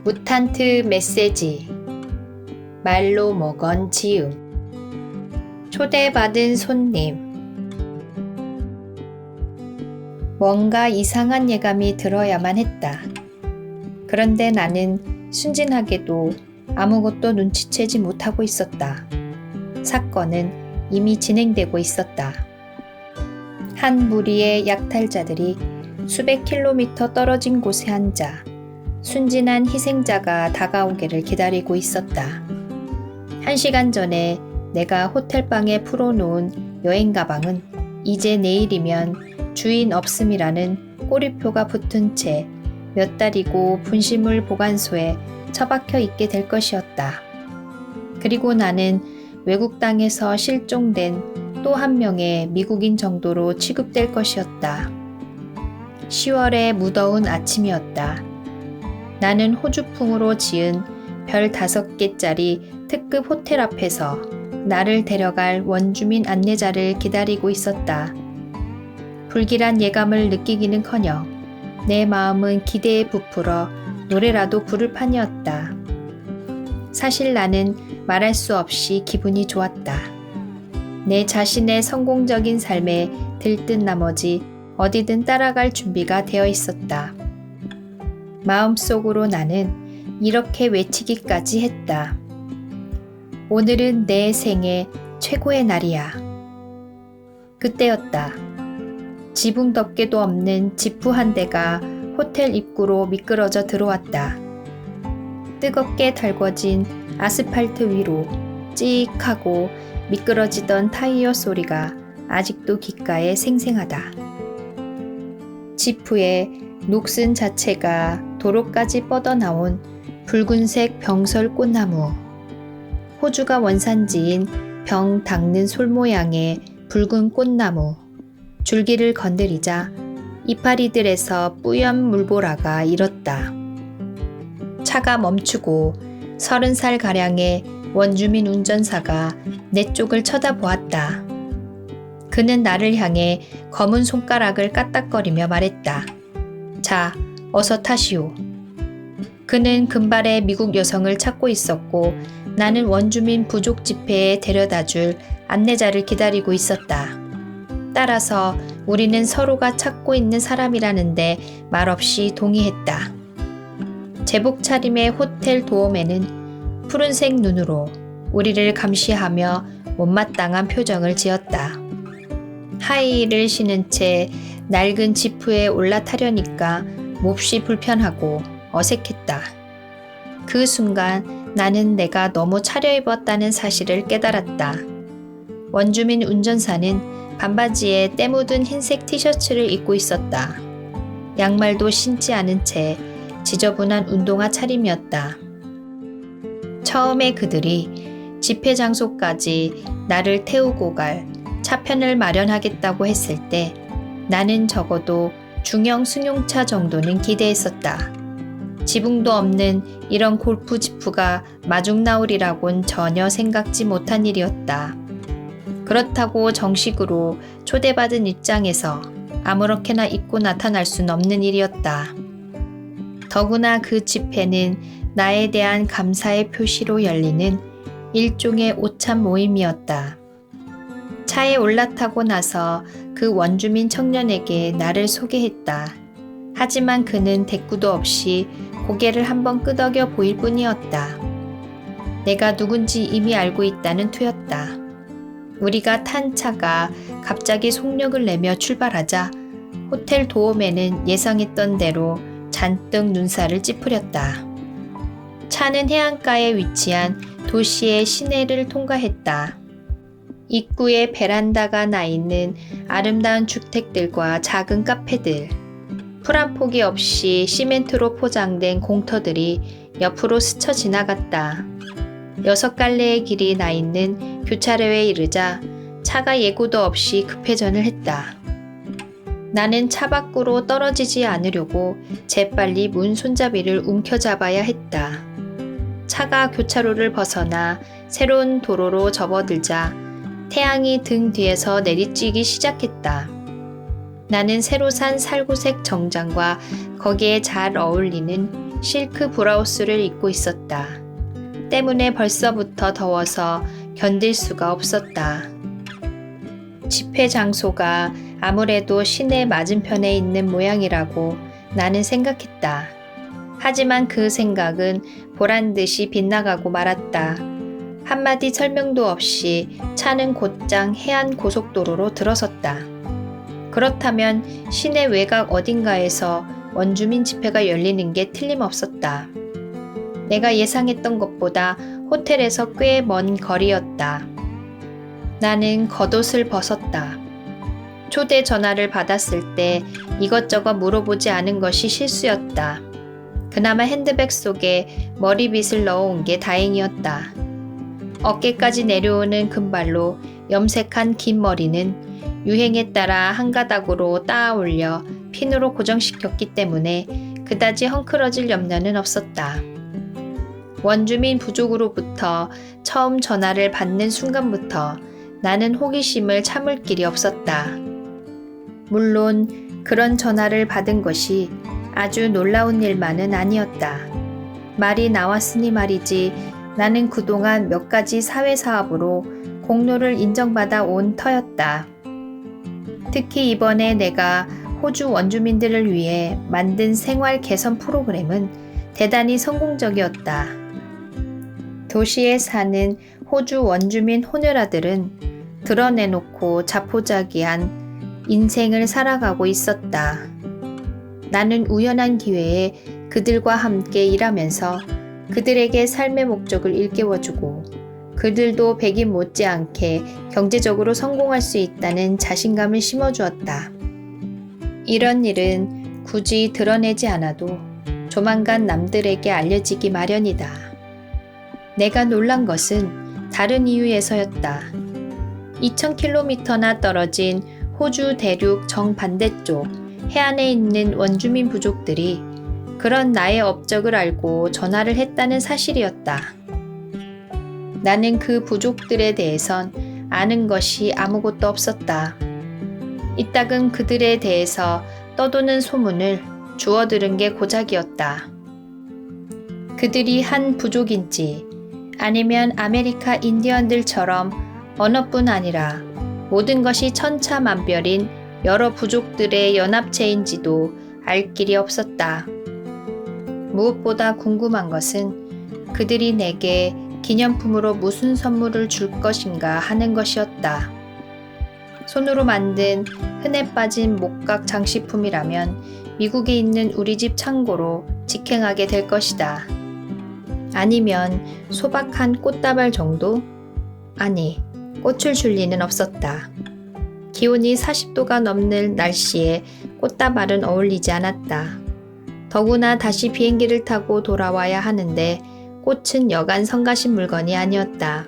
무탄트 메시지. 말로 먹은 지음. 초대받은 손님. 뭔가 이상한 예감이 들어야만 했다. 그런데 나는 순진하게도 아무것도 눈치채지 못하고 있었다. 사건은 이미 진행되고 있었다. 한 무리의 약탈자들이 수백 킬로미터 떨어진 곳에 앉아 순진한 희생자가 다가오기를 기다리고 있었다. 1시간 전에 내가 호텔방에 풀어놓은 여행 가방은 이제 내일이면 주인 없음이라는 꼬리표가 붙은 채 몇 달이고 분실물 보관소에 처박혀 있게 될 것이었다. 그리고 나는 외국 땅에서 실종된 또 한 명의 미국인 정도로 취급될 것이었다. 10월의 무더운 아침이었다. 나는 호주풍으로 지은 별 5개짜리 특급 호텔 앞에서 나를 데려갈 원주민 안내자를 기다리고 있었다. 불길한 예감을 느끼기는커녕 내 마음은 기대에 부풀어 노래라도 부를 판이었다. 사실 나는 말할 수 없이 기분이 좋았다. 내 자신의 성공적인 삶에 들뜬 나머지 어디든 따라갈 준비가 되어 있었다. 마음속으로 나는 이렇게 외치기까지 했다. 오늘은 내 생애 최고의 날이야. 그때였다. 지붕 덮개도 없는 지프 한 대가 호텔 입구로 미끄러져 들어왔다. 뜨겁게 달궈진 아스팔트 위로 찍 하고 미끄러지던 타이어 소리가 아직도 귓가에 생생하다. 지프의 녹슨 자체가 도로까지 뻗어나온 붉은색 병설 꽃나무. 호주가 원산지인 병 닦는 솔 모양의 붉은 꽃나무. 줄기를 건드리자 이파리들에서 뿌연 물보라가 일었다. 차가 멈추고 30살가량의 원주민 운전사가 내 쪽을 쳐다보았다. 그는 나를 향해 검은 손가락을 까딱거리며 말했다. 자, 어서 타시오. 그는 금발의 미국 여성을 찾고 있었고 나는 원주민 부족 집회에 데려다줄 안내자를 기다리고 있었다. 따라서 우리는 서로가 찾고 있는 사람이라는데 말없이 동의했다. 제복 차림의 호텔 도어맨은 푸른색 눈으로 우리를 감시하며 못마땅한 표정을 지었다. 하이힐을 신은 채 낡은 지프에 올라타려니까 몹시 불편하고 어색했다. 그 순간 나는 내가 너무 차려입었다는 사실을 깨달았다. 원주민 운전사는 반바지에 때 묻은 흰색 티셔츠를 입고 있었다. 양말도 신지 않은 채 지저분한 운동화 차림이었다. 처음에 그들이 집회 장소까지 나를 태우고 갈 차편을 마련하겠다고 했을 때 나는 적어도 중형 승용차 정도는 기대했었다. 지붕도 없는 이런 골프 지프가 마중 나오리라곤 전혀 생각지 못한 일이었다. 그렇다고 정식으로 초대받은 입장에서 아무렇게나 입고 나타날 순 없는 일이었다. 더구나 그 집회는 나에 대한 감사의 표시로 열리는 일종의 오찬 모임이었다. 차에 올라타고 나서 그 원주민 청년에게 나를 소개했다. 하지만 그는 대꾸도 없이 고개를 한번 끄덕여 보일 뿐이었다. 내가 누군지 이미 알고 있다는 투였다. 우리가 탄 차가 갑자기 속력을 내며 출발하자 호텔 도어맨은 예상했던 대로 잔뜩 눈살을 찌푸렸다. 차는 해안가에 위치한 도시의 시내를 통과했다. 입구에 베란다가 나 있는 아름다운 주택들과 작은 카페들, 풀 한 포기 없이 시멘트로 포장된 공터들이 옆으로 스쳐 지나갔다. 6갈래의 길이 나 있는 교차로에 이르자 차가 예고도 없이 급회전을 했다. 나는 차 밖으로 떨어지지 않으려고 재빨리 문 손잡이를 움켜잡아야 했다. 차가 교차로를 벗어나 새로운 도로로 접어들자 태양이 등 뒤에서 내리쬐기 시작했다. 나는 새로 산 살구색 정장과 거기에 잘 어울리는 실크 브라우스를 입고 있었다. 때문에 벌써부터 더워서 견딜 수가 없었다. 집회 장소가 아무래도 시내 맞은편에 있는 모양이라고 나는 생각했다. 하지만 그 생각은 보란듯이 빗나가고 말았다. 한마디 설명도 없이 차는 곧장 해안 고속도로로 들어섰다. 그렇다면 시내 외곽 어딘가에서 원주민 집회가 열리는 게 틀림없었다. 내가 예상했던 것보다 호텔에서 꽤 먼 거리였다. 나는 겉옷을 벗었다. 초대 전화를 받았을 때 이것저것 물어보지 않은 것이 실수였다. 그나마 핸드백 속에 머리빗을 넣어온 게 다행이었다. 어깨까지 내려오는 금발로 염색한 긴 머리는 유행에 따라 한 가닥으로 따아 올려 핀으로 고정시켰기 때문에 그다지 헝클어질 염려는 없었다. 원주민 부족으로부터 처음 전화를 받는 순간부터 나는 호기심을 참을 길이 없었다. 물론 그런 전화를 받은 것이 아주 놀라운 일만은 아니었다. 말이 나왔으니 말이지 나는 그동안 몇 가지 사회사업으로 공로를 인정받아 온 터였다. 특히 이번에 내가 호주 원주민들을 위해 만든 생활 개선 프로그램은 대단히 성공적이었다. 도시에 사는 호주 원주민 호녀라들은 드러내놓고 자포자기한 인생을 살아가고 있었다. 나는 우연한 기회에 그들과 함께 일하면서 그들에게 삶의 목적을 일깨워주고 그들도 백인 못지않게 경제적으로 성공할 수 있다는 자신감을 심어주었다. 이런 일은 굳이 드러내지 않아도 조만간 남들에게 알려지기 마련이다. 내가 놀란 것은 다른 이유에서였다. 2000km나 떨어진 호주 대륙 정반대쪽 해안에 있는 원주민 부족들이 그런 나의 업적을 알고 전화를 했다는 사실이었다. 나는 그 부족들에 대해선 아는 것이 아무것도 없었다. 이따금 그들에 대해서 떠도는 소문을 주워 들은 게 고작이었다. 그들이 한 부족인지 아니면 아메리카 인디언들처럼 언어뿐 아니라 모든 것이 천차만별인 여러 부족들의 연합체인지도 알 길이 없었다. 무엇보다 궁금한 것은 그들이 내게 기념품으로 무슨 선물을 줄 것인가 하는 것이었다. 손으로 만든 흔해 빠진 목각 장식품이라면 미국에 있는 우리 집 창고로 직행하게 될 것이다. 아니면 소박한 꽃다발 정도? 아니, 꽃을 줄 리는 없었다. 기온이 40도가 넘는 날씨에 꽃다발은 어울리지 않았다. 더구나 다시 비행기를 타고 돌아와야 하는데 꽃은 여간 성가신 물건이 아니었다.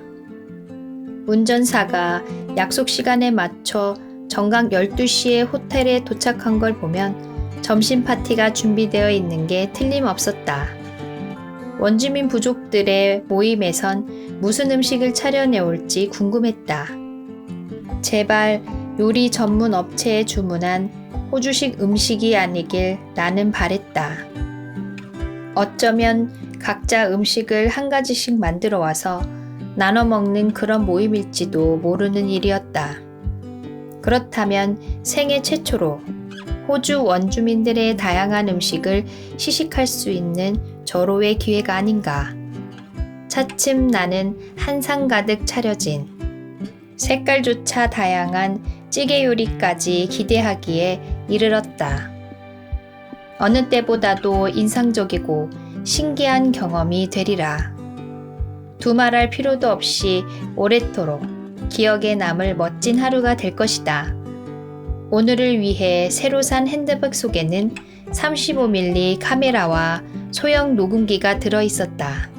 운전사가 약속 시간에 맞춰 정각 12시에 호텔에 도착한 걸 보면 점심 파티가 준비되어 있는 게 틀림없었다. 원주민 부족들의 모임에선 무슨 음식을 차려내올지 궁금했다. 제발 요리 전문 업체에 주문한 호주식 음식이 아니길 나는 바랬다. 어쩌면 각자 음식을 한 가지씩 만들어 와서 나눠 먹는 그런 모임일지도 모르는 일이었다. 그렇다면 생애 최초로 호주 원주민들의 다양한 음식을 시식할 수 있는 절호의 기회가 아닌가. 차츰 나는 한상 가득 차려진 색깔조차 다양한 찌개 요리까지 기대하기에 이르렀다. 어느 때보다도 인상적이고 신기한 경험이 되리라. 두말할 필요도 없이 오래도록 기억에 남을 멋진 하루가 될 것이다. 오늘을 위해 새로 산 핸드백 속에는 35mm 카메라와 소형 녹음기가 들어있었다.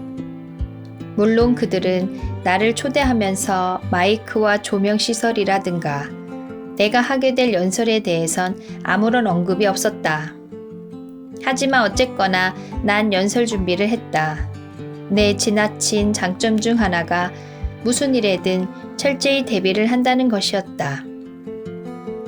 물론 그들은 나를 초대하면서 마이크와 조명 시설이라든가 내가 하게 될 연설에 대해선 아무런 언급이 없었다. 하지만 어쨌거나 난 연설 준비를 했다. 내 지나친 장점 중 하나가 무슨 일에든 철저히 대비를 한다는 것이었다.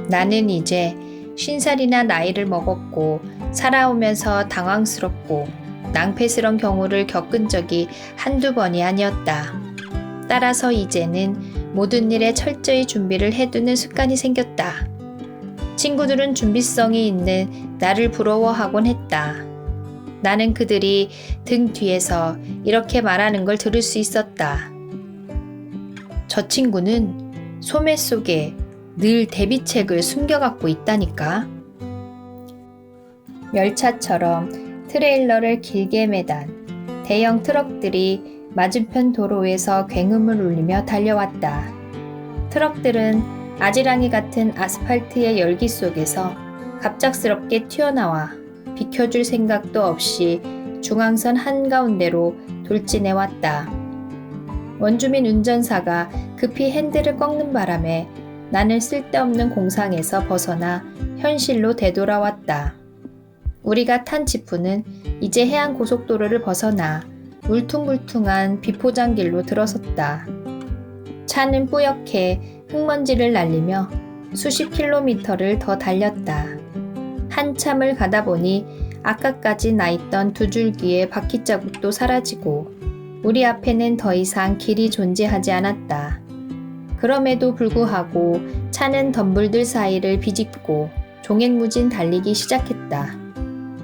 나는 이제 50살이나 나이를 먹었고 살아오면서 당황스럽고 낭패스런 경우를 겪은 적이 한두 번이 아니었다. 따라서 이제는 모든 일에 철저히 준비를 해두는 습관이 생겼다. 친구들은 준비성이 있는 나를 부러워하곤 했다. 나는 그들이 등 뒤에서 이렇게 말하는 걸 들을 수 있었다. 저 친구는 소매 속에 늘 대비책을 숨겨갖고 있다니까. 열차처럼 트레일러를 길게 매단 대형 트럭들이 맞은편 도로에서 굉음을 울리며 달려왔다. 트럭들은 아지랑이 같은 아스팔트의 열기 속에서 갑작스럽게 튀어나와 비켜줄 생각도 없이 중앙선 한가운데로 돌진해왔다. 원주민 운전사가 급히 핸들을 꺾는 바람에 나는 쓸데없는 공상에서 벗어나 현실로 되돌아왔다. 우리가 탄 지프는 이제 해안고속도로를 벗어나 울퉁불퉁한 비포장길로 들어섰다. 차는 뿌옇게 흙먼지를 날리며 수십 킬로미터를 더 달렸다. 한참을 가다 보니 아까까지 나 있던 두 줄기의 바퀴자국도 사라지고 우리 앞에는 더 이상 길이 존재하지 않았다. 그럼에도 불구하고 차는 덤불들 사이를 비집고 종횡무진 달리기 시작했다.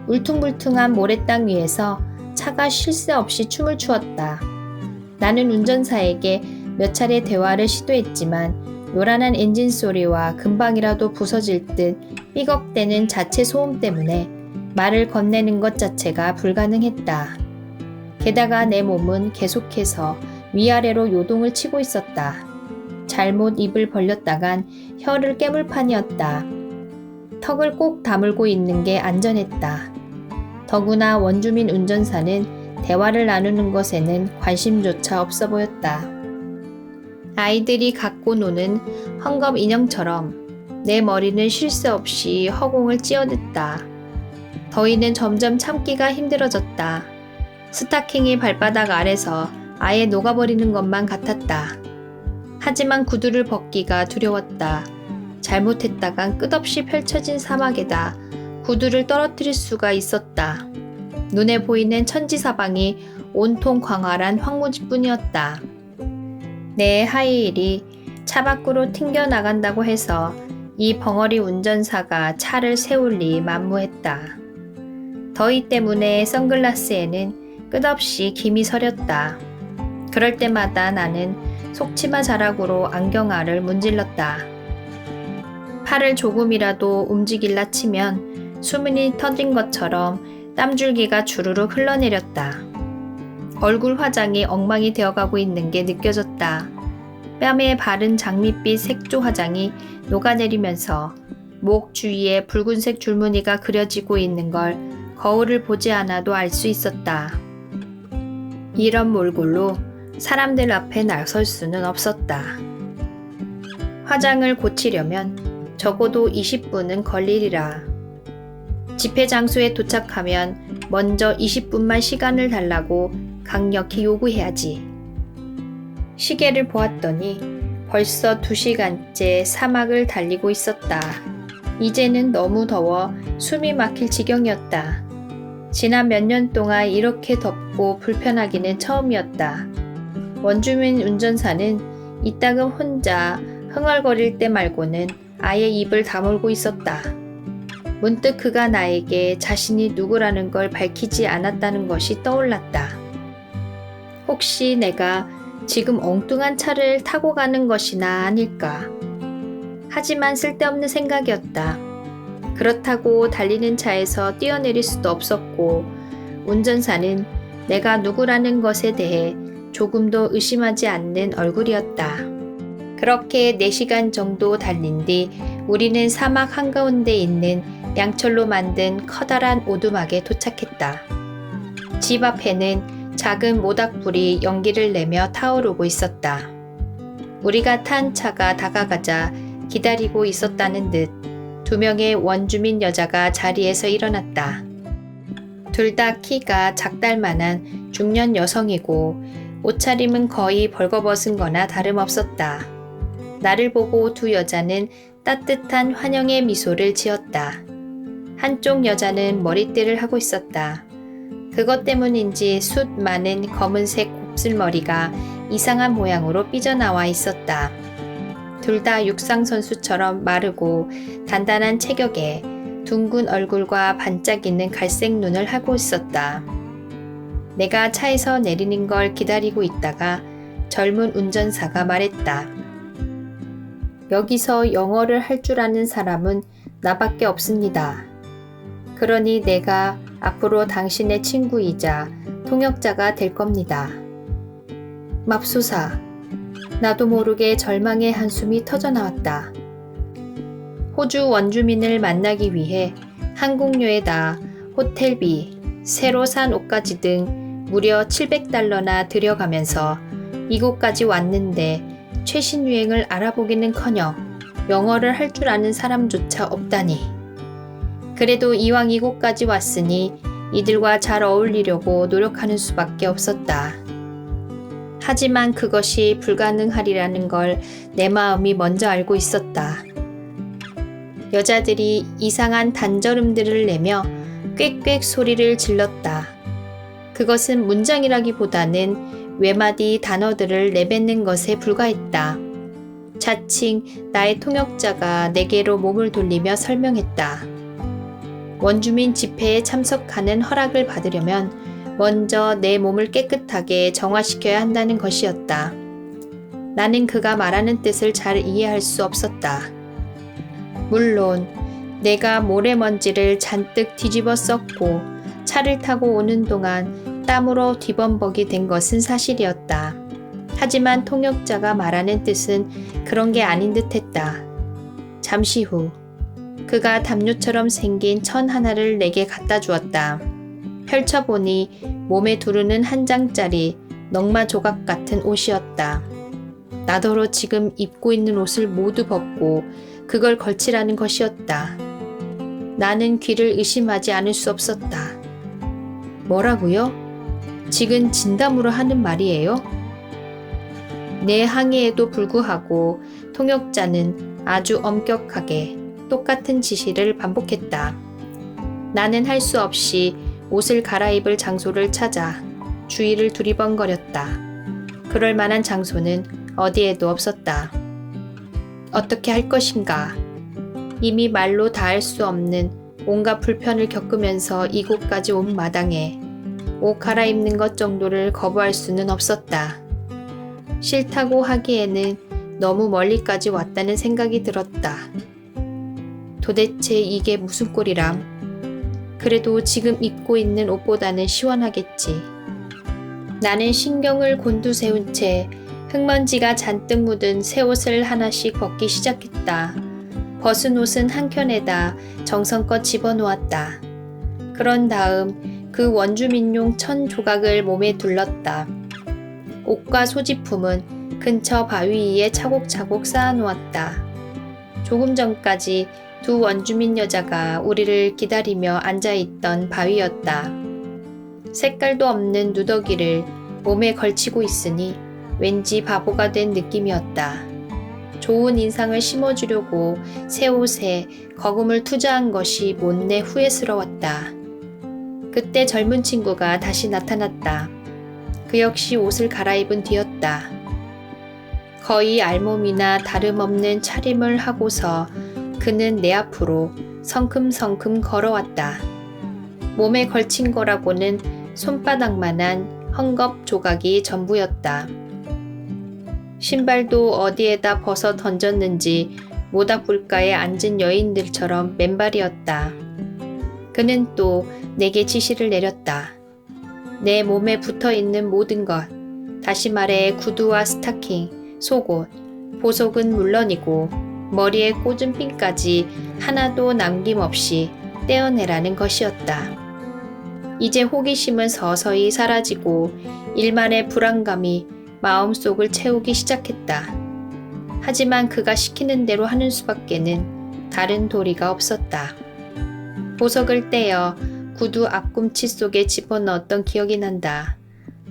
울퉁불퉁한 모래땅 위에서 차가 쉴 새 없이 춤을 추었다. 나는 운전사에게 몇 차례 대화를 시도했지만 요란한 엔진 소리와 금방이라도 부서질 듯 삐걱대는 자체 소음 때문에 말을 건네는 것 자체가 불가능했다. 게다가 내 몸은 계속해서 위아래로 요동을 치고 있었다. 잘못 입을 벌렸다간 혀를 깨물 판이었다. 턱을 꼭 다물고 있는 게 안전했다. 더구나 원주민 운전사는 대화를 나누는 것에는 관심조차 없어 보였다. 아이들이 갖고 노는 헝겊 인형처럼 내 머리는 쉴 새 없이 허공을 찧어댔다. 더위는 점점 참기가 힘들어졌다. 스타킹이 발바닥 아래서 아예 녹아버리는 것만 같았다. 하지만 구두를 벗기가 두려웠다. 잘못했다간 끝없이 펼쳐진 사막에다 구두를 떨어뜨릴 수가 있었다. 눈에 보이는 천지사방이 온통 광활한 황무지뿐이었다. 내 하이힐이 차 밖으로 튕겨나간다고 해서 이 벙어리 운전사가 차를 세울 리 만무했다. 더위 때문에 선글라스에는 끝없이 김이 서렸다. 그럴 때마다 나는 속치마 자락으로 안경알을 문질렀다. 팔을 조금이라도 움직일라 치면 수문이 터진 것처럼 땀줄기가 주르륵 흘러내렸다. 얼굴 화장이 엉망이 되어가고 있는 게 느껴졌다. 뺨에 바른 장밋빛 색조 화장이 녹아내리면서 목 주위에 붉은색 줄무늬가 그려지고 있는 걸 거울을 보지 않아도 알 수 있었다. 이런 몰골로 사람들 앞에 나설 수는 없었다. 화장을 고치려면 적어도 20분은 걸리리라. 집회 장소에 도착하면 먼저 20분만 시간을 달라고 강력히 요구해야지. 시계를 보았더니 벌써 2시간째 사막을 달리고 있었다. 이제는 너무 더워 숨이 막힐 지경이었다. 지난 몇 년 동안 이렇게 덥고 불편하기는 처음이었다. 원주민 운전사는 이따금 혼자 흥얼거릴 때 말고는 아예 입을 다물고 있었다. 문득 그가 나에게 자신이 누구라는 걸 밝히지 않았다는 것이 떠올랐다. 혹시 내가 지금 엉뚱한 차를 타고 가는 것이나 아닐까. 하지만 쓸데없는 생각이었다. 그렇다고 달리는 차에서 뛰어내릴 수도 없었고 운전사는 내가 누구라는 것에 대해 조금도 의심하지 않는 얼굴이었다. 그렇게 4시간 정도 달린 뒤 우리는 사막 한가운데 있는 양철로 만든 커다란 오두막에 도착했다. 집 앞에는 작은 모닥불이 연기를 내며 타오르고 있었다. 우리가 탄 차가 다가가자 기다리고 있었다는 듯 2명의 원주민 여자가 자리에서 일어났다. 둘 다 키가 작달만한 중년 여성이고 옷차림은 거의 벌거벗은 거나 다름없었다. 나를 보고 두 여자는 따뜻한 환영의 미소를 지었다. 한쪽 여자는 머리띠를 하고 있었다. 그것 때문인지 숱 많은 검은색 곱슬머리가 이상한 모양으로 삐져나와 있었다. 둘 다 육상 선수처럼 마르고 단단한 체격에 둥근 얼굴과 반짝이는 갈색 눈을 하고 있었다. 내가 차에서 내리는 걸 기다리고 있다가 젊은 운전사가 말했다. 여기서 영어를 할 줄 아는 사람은 나밖에 없습니다. 그러니 내가 앞으로 당신의 친구이자 통역자가 될 겁니다. 맙소사, 나도 모르게 절망의 한숨이 터져나왔다. 호주 원주민을 만나기 위해 항공료에다 호텔비, 새로 산 옷가지 등 무려 700달러나 들여가면서 이곳까지 왔는데 최신 유행을 알아보기는커녕 영어를 할 줄 아는 사람조차 없다니. 그래도 이왕 이곳까지 왔으니 이들과 잘 어울리려고 노력하는 수밖에 없었다. 하지만 그것이 불가능하리라는 걸 내 마음이 먼저 알고 있었다. 여자들이 이상한 단절음들을 내며 꽥꽥 소리를 질렀다. 그것은 문장이라기보다는 외마디 단어들을 내뱉는 것에 불과했다. 자칭 나의 통역자가 내게로 몸을 돌리며 설명했다. 원주민 집회에 참석하는 허락을 받으려면 먼저 내 몸을 깨끗하게 정화시켜야 한다는 것이었다. 나는 그가 말하는 뜻을 잘 이해할 수 없었다. 물론 내가 모래먼지를 잔뜩 뒤집어 썼고 차를 타고 오는 동안 땀으로 뒤범벅이 된 것은 사실이었다. 하지만 통역자가 말하는 뜻은 그런 게 아닌 듯했다. 잠시 후 그가 담요처럼 생긴 천 하나를 내게 갖다 주었다. 펼쳐보니 몸에 두르는 한 장짜리 넝마 조각 같은 옷이었다. 나더러 지금 입고 있는 옷을 모두 벗고 그걸 걸치라는 것이었다. 나는 귀를 의심하지 않을 수 없었다. 뭐라고요? 지금 진담으로 하는 말이에요? 내 항의에도 불구하고 통역자는 아주 엄격하게 똑같은 지시를 반복했다. 나는 할 수 없이 옷을 갈아입을 장소를 찾아 주위를 두리번거렸다. 그럴 만한 장소는 어디에도 없었다. 어떻게 할 것인가? 이미 말로 다할 수 없는 온갖 불편을 겪으면서 이곳까지 온 마당에 옷 갈아입는 것 정도를 거부할 수는 없었다. 싫다고 하기에는 너무 멀리까지 왔다는 생각이 들었다. 도대체 이게 무슨 꼴이람? 그래도 지금 입고 있는 옷보다는 시원하겠지. 나는 신경을 곤두세운 채 흙먼지가 잔뜩 묻은 새 옷을 하나씩 벗기 시작했다. 벗은 옷은 한 켠에다 정성껏 집어놓았다. 그런 다음 그 원주민용 천 조각을 몸에 둘렀다. 옷과 소지품은 근처 바위 위에 차곡차곡 쌓아놓았다. 조금 전까지 두 원주민 여자가 우리를 기다리며 앉아있던 바위였다. 색깔도 없는 누더기를 몸에 걸치고 있으니 왠지 바보가 된 느낌이었다. 좋은 인상을 심어주려고 새 옷에 거금을 투자한 것이 못내 후회스러웠다. 그때 젊은 친구가 다시 나타났다. 그 역시 옷을 갈아입은 뒤였다. 거의 알몸이나 다름없는 차림을 하고서 그는 내 앞으로 성큼성큼 걸어왔다. 몸에 걸친 거라고는 손바닥만한 헝겊 조각이 전부였다. 신발도 어디에다 벗어 던졌는지 모닥불가에 앉은 여인들처럼 맨발이었다. 그는 또 내게 지시를 내렸다. 내 몸에 붙어있는 모든 것, 다시 말해 구두와 스타킹, 속옷, 보석은 물론이고 머리에 꽂은 핀까지 하나도 남김없이 떼어내라는 것이었다. 이제 호기심은 서서히 사라지고 일만의 불안감이 마음속을 채우기 시작했다. 하지만 그가 시키는 대로 하는 수밖에는 다른 도리가 없었다. 보석을 떼어 구두 앞꿈치 속에 집어넣었던 기억이 난다.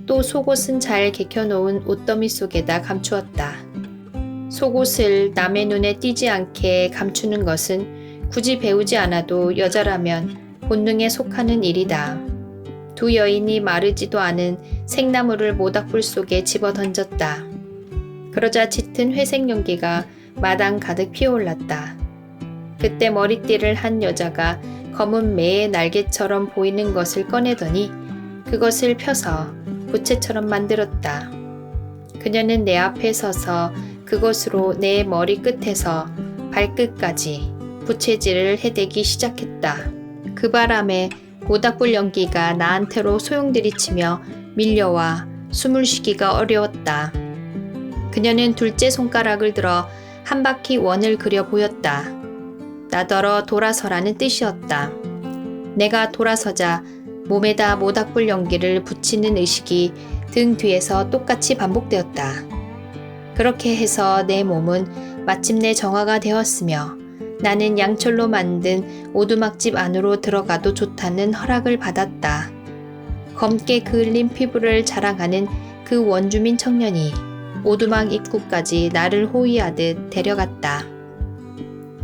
또 속옷은 잘 개켜놓은 옷더미 속에다 감추었다. 속옷을 남의 눈에 띄지 않게 감추는 것은 굳이 배우지 않아도 여자라면 본능에 속하는 일이다. 두 여인이 마르지도 않은 생나무를 모닥불 속에 집어 던졌다. 그러자 짙은 회색 연기가 마당 가득 피어올랐다. 그때 머리띠를 한 여자가 검은 매의 날개처럼 보이는 것을 꺼내더니 그것을 펴서 부채처럼 만들었다. 그녀는 내 앞에 서서 그것으로 내 머리 끝에서 발끝까지 부채질을 해대기 시작했다. 그 바람에 모닥불 연기가 나한테로 소용들이치며 밀려와 숨을 쉬기가 어려웠다. 그녀는 둘째 손가락을 들어 한 바퀴 원을 그려 보였다. 나더러 돌아서라는 뜻이었다. 내가 돌아서자 몸에다 모닥불 연기를 붙이는 의식이 등 뒤에서 똑같이 반복되었다. 그렇게 해서 내 몸은 마침내 정화가 되었으며 나는 양철로 만든 오두막집 안으로 들어가도 좋다는 허락을 받았다. 검게 그을린 피부를 자랑하는 그 원주민 청년이 오두막 입구까지 나를 호위하듯 데려갔다.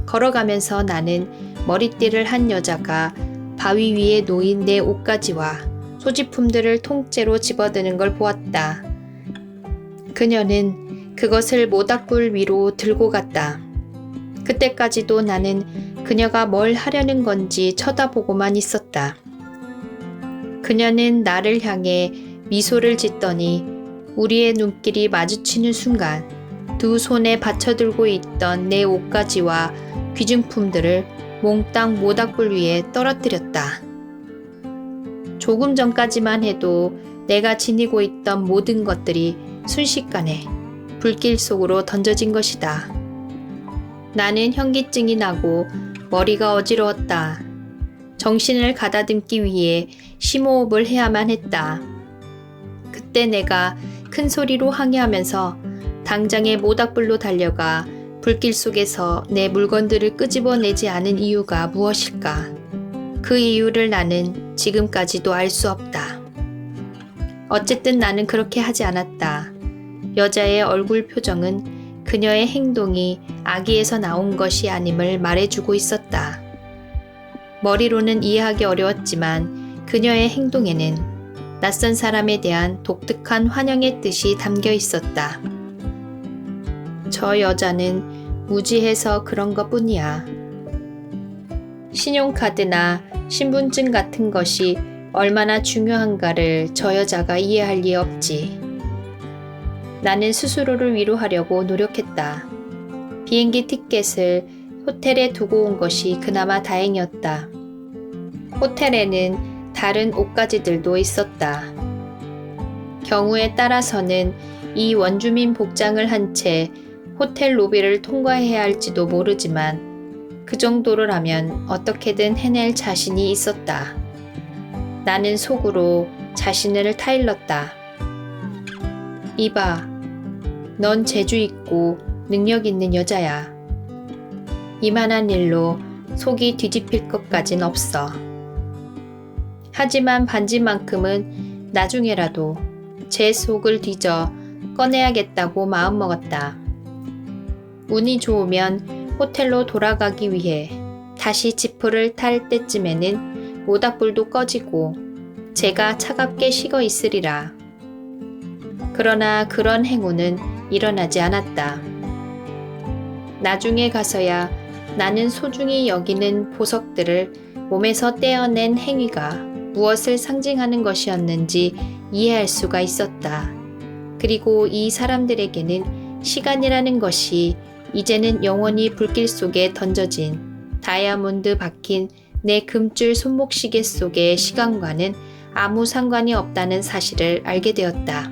걸어가면서 나는 머리띠를 한 여자가 바위 위에 놓인 내 옷가지와 소지품들을 통째로 집어드는 걸 보았다. 그녀는 그것을 모닥불 위로 들고 갔다. 그때까지도 나는 그녀가 뭘 하려는 건지 쳐다보고만 있었다. 그녀는 나를 향해 미소를 짓더니 우리의 눈길이 마주치는 순간 두 손에 받쳐들고 있던 내 옷가지와 귀중품들을 몽땅 모닥불 위에 떨어뜨렸다. 조금 전까지만 해도 내가 지니고 있던 모든 것들이 순식간에 불길 속으로 던져진 것이다. 나는 현기증이 나고 머리가 어지러웠다. 정신을 가다듬기 위해 심호흡을 해야만 했다. 그때 내가 큰 소리로 항의하면서 당장에 모닥불로 달려가 불길 속에서 내 물건들을 끄집어내지 않은 이유가 무엇일까? 그 이유를 나는 지금까지도 알 수 없다. 어쨌든 나는 그렇게 하지 않았다. 여자의 얼굴 표정은 그녀의 행동이 악의에서 나온 것이 아님을 말해주고 있었다. 머리로는 이해하기 어려웠지만 그녀의 행동에는 낯선 사람에 대한 독특한 환영의 뜻이 담겨 있었다. 저 여자는 무지해서 그런 것 뿐이야. 신용카드나 신분증 같은 것이 얼마나 중요한가를 저 여자가 이해할 리 없지. 나는 스스로를 위로하려고 노력했다. 비행기 티켓을 호텔에 두고 온 것이 그나마 다행이었다. 호텔에는 다른 옷가지들도 있었다. 경우에 따라서는 이 원주민 복장을 한 채 호텔 로비를 통과해야 할지도 모르지만 그 정도로라면 어떻게든 해낼 자신이 있었다. 나는 속으로 자신을 타일렀다. 이봐, 넌 재주 있고 능력 있는 여자야. 이만한 일로 속이 뒤집힐 것까진 없어. 하지만 반지만큼은 나중에라도 제 속을 뒤져 꺼내야겠다고 마음먹었다. 운이 좋으면 호텔로 돌아가기 위해 다시 지프를 탈 때쯤에는 모닥불도 꺼지고 제가 차갑게 식어 있으리라. 그러나 그런 행운은 일어나지 않았다. 나중에 가서야 나는 소중히 여기는 보석들을 몸에서 떼어낸 행위가 무엇을 상징하는 것이었는지 이해할 수가 있었다. 그리고 이 사람들에게는 시간이라는 것이 이제는 영원히 불길 속에 던져진 다이아몬드 박힌 내 금줄 손목시계 속의 시간과는 아무 상관이 없다는 사실을 알게 되었다.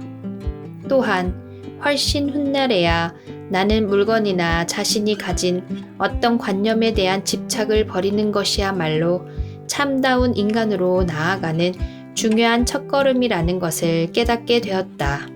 또한 훨씬 훗날에야 나는 물건이나 자신이 가진 어떤 관념에 대한 집착을 버리는 것이야말로 참다운 인간으로 나아가는 중요한 첫걸음이라는 것을 깨닫게 되었다.